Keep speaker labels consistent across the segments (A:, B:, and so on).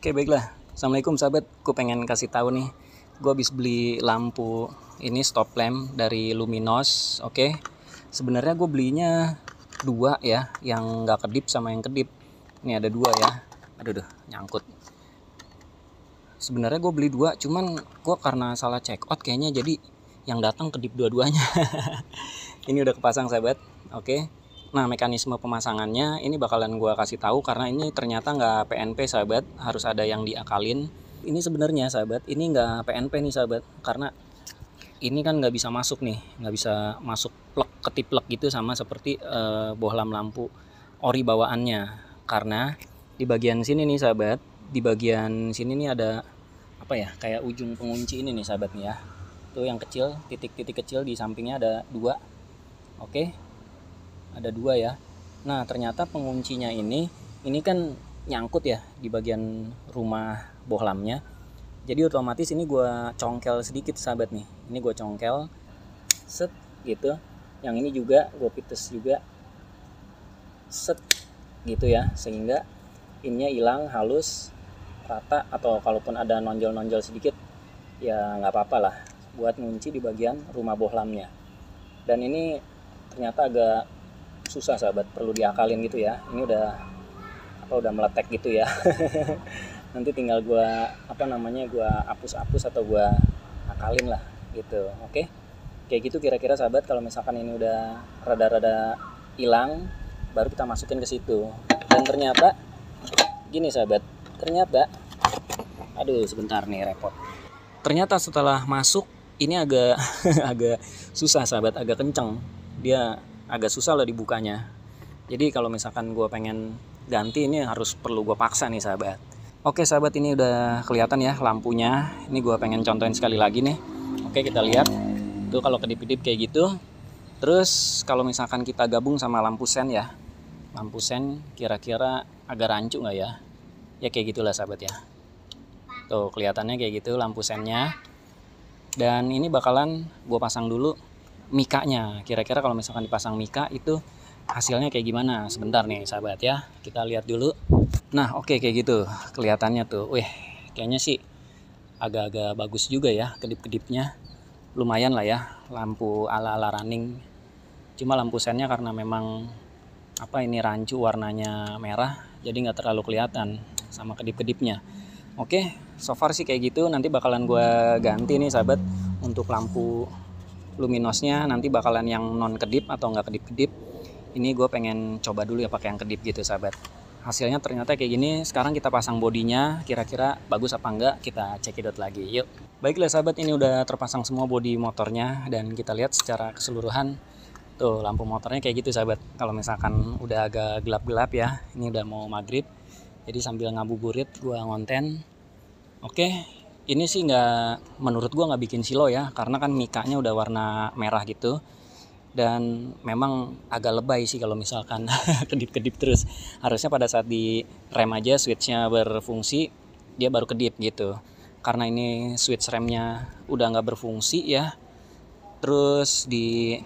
A: Oke, baiklah. Assalamualaikum sahabat, gue pengen kasih tahu nih. Gue habis beli lampu ini stop lamp dari Luminos. Oke, sebenarnya gue belinya dua ya, yang nggak kedip sama yang kedip. Ini ada dua ya. Aduh, nyangkut. Sebenarnya gue beli dua, cuman gue karena salah check out kayaknya jadi yang datang kedip dua-duanya. Ini udah kepasang sahabat. Oke. Nah, mekanisme pemasangannya ini bakalan gue kasih tahu karena ini ternyata nggak PNP sahabat, harus ada yang diakalin. Ini sebenarnya sahabat, ini nggak PNP nih sahabat, karena ini kan nggak bisa masuk nih, nggak bisa masuk plug ketiplek gitu sama seperti bohlam lampu ori bawaannya. Karena di bagian sini nih sahabat, di bagian sini nih ada apa ya, kayak ujung pengunci ini nih sahabat nih ya. Tuh yang kecil, titik-titik kecil di sampingnya ada dua. Oke, ada dua ya. Nah, ternyata penguncinya ini kan nyangkut ya di bagian rumah bohlamnya. Jadi otomatis ini gue congkel sedikit sahabat nih. Ini gue congkel set gitu. Yang ini juga gue pites juga set gitu ya, sehingga ininya hilang, halus, rata, atau kalaupun ada nonjol-nonjol sedikit ya nggak apa-apa lah buat ngunci di bagian rumah bohlamnya. Dan ini ternyata agak susah sahabat, perlu diakalin gitu ya. Ini udah meletek gitu ya. Nanti tinggal gua gua hapus-hapus atau gua akalin lah gitu. Oke, kayak gitu kira-kira sahabat. Kalau misalkan ini udah rada-rada hilang, baru kita masukin ke situ. Dan ternyata gini sahabat, ternyata aduh sebentar nih, repot. Ternyata setelah masuk ini agak agak susah sahabat, agak kenceng. Dia agak susah lah dibukanya. Jadi kalau misalkan gue pengen ganti, ini perlu gue paksa nih sahabat. Oke sahabat, ini udah kelihatan ya lampunya. Ini gue pengen contohin sekali lagi nih. Oke, kita lihat tuh kalau kedip-kedip kayak gitu. Terus kalau misalkan kita gabung sama lampu sen ya, lampu sen kira-kira agak rancu nggak ya? Ya kayak gitulah sahabat ya. Tuh kelihatannya kayak gitu lampu sennya. Dan ini bakalan gue pasang dulu mikanya. Kira-kira kalau misalkan dipasang mika itu hasilnya kayak gimana? Sebentar nih sahabat ya, kita lihat dulu. Nah oke, kayak gitu kelihatannya tuh. Wih, kayaknya sih agak-agak bagus juga ya kedip-kedipnya. Lumayan lah ya, lampu ala-ala running. Cuma lampu sennya karena memang ini rancu warnanya merah, jadi nggak terlalu kelihatan sama kedip-kedipnya. Oke, so far sih kayak gitu. Nanti bakalan gue ganti nih sahabat untuk lampu luminosnya. Nanti bakalan yang non kedip atau nggak kedip-kedip. Ini gue pengen coba dulu ya pakai yang kedip gitu sahabat. Hasilnya ternyata kayak gini. Sekarang kita pasang bodinya, kira-kira bagus apa enggak, kita cekidot lagi. Yuk. Baiklah sahabat, ini udah terpasang semua bodi motornya. Dan kita lihat secara keseluruhan. Tuh lampu motornya kayak gitu sahabat. Kalau misalkan udah agak gelap-gelap ya, ini udah mau maghrib. Jadi sambil ngabuburit gue ngonten. Oke, ini sih menurut gue nggak bikin silo ya, karena kan mikanya udah warna merah gitu. Dan memang agak lebay sih kalau misalkan kedip-kedip terus. Harusnya pada saat di rem aja switchnya berfungsi, dia baru kedip gitu. Karena ini switch remnya udah nggak berfungsi ya. Terus di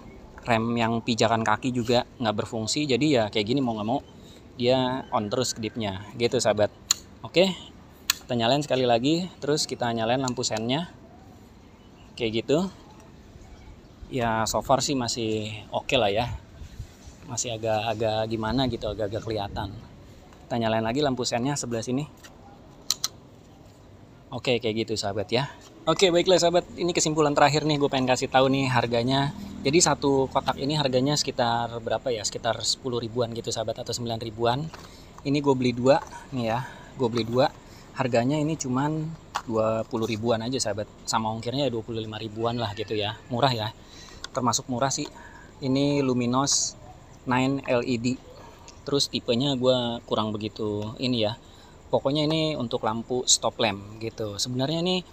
A: rem yang pijakan kaki juga nggak berfungsi. Jadi ya kayak gini mau nggak mau dia on terus kedipnya gitu sahabat. Oke, kita nyalain sekali lagi. Terus kita nyalain lampu sennya kayak gitu. Ya so far sih masih oke lah ya, masih agak gimana gitu, agak kelihatan. Kita nyalain lagi lampu sennya sebelah sini. Oke, kayak gitu sahabat ya. Oke, baiklah sahabat, ini kesimpulan terakhir nih gue pengen kasih tahu nih harganya. Jadi satu kotak ini harganya sekitar berapa ya, sekitar 10 ribuan gitu sahabat, atau 9 ribuan. Ini gue beli dua nih ya, gue beli dua. Harganya ini cuman 20 ribuan aja sahabat, sama ongkirnya 25 ribuan lah gitu ya. Murah ya, termasuk murah sih. Ini Luminos 9 LED. Terus tipenya gue kurang begitu ini ya. Pokoknya ini untuk lampu stop lamp gitu. Sebenarnya ini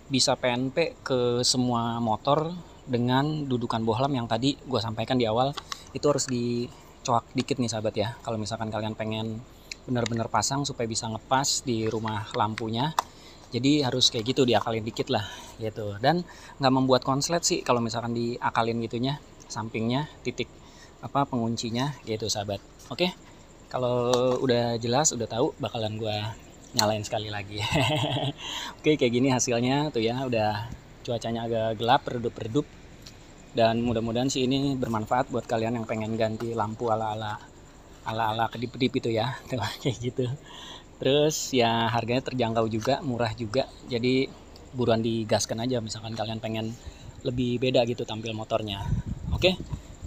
A: bisa PNP ke semua motor dengan dudukan bohlam yang tadi gue sampaikan di awal. Itu harus dicoak dikit nih sahabat ya, kalau misalkan kalian pengen benar-benar pasang supaya bisa ngepas di rumah lampunya. Jadi harus kayak gitu, diakalin dikit lah gitu. Dan nggak membuat konslet sih kalau misalkan diakalin gitunya, sampingnya titik penguncinya gitu sahabat. Oke, kalau udah jelas, udah tahu, bakalan gue nyalain sekali lagi. Oke, kayak gini hasilnya tuh ya, udah cuacanya agak gelap, redup-redup. Dan mudah-mudahan sih ini bermanfaat buat kalian yang pengen ganti lampu ala-ala kedip-kedip itu ya. Tuh, kayak gitu. Terus ya harganya terjangkau juga, murah juga. Jadi buruan digaskan aja misalkan kalian pengen lebih beda gitu tampil motornya. Oke.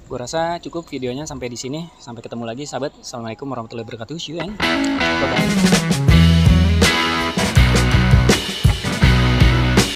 A: Gue rasa cukup videonya sampai di sini. Sampai ketemu lagi sahabat. Assalamualaikum warahmatullahi wabarakatuh. See you and bye-bye.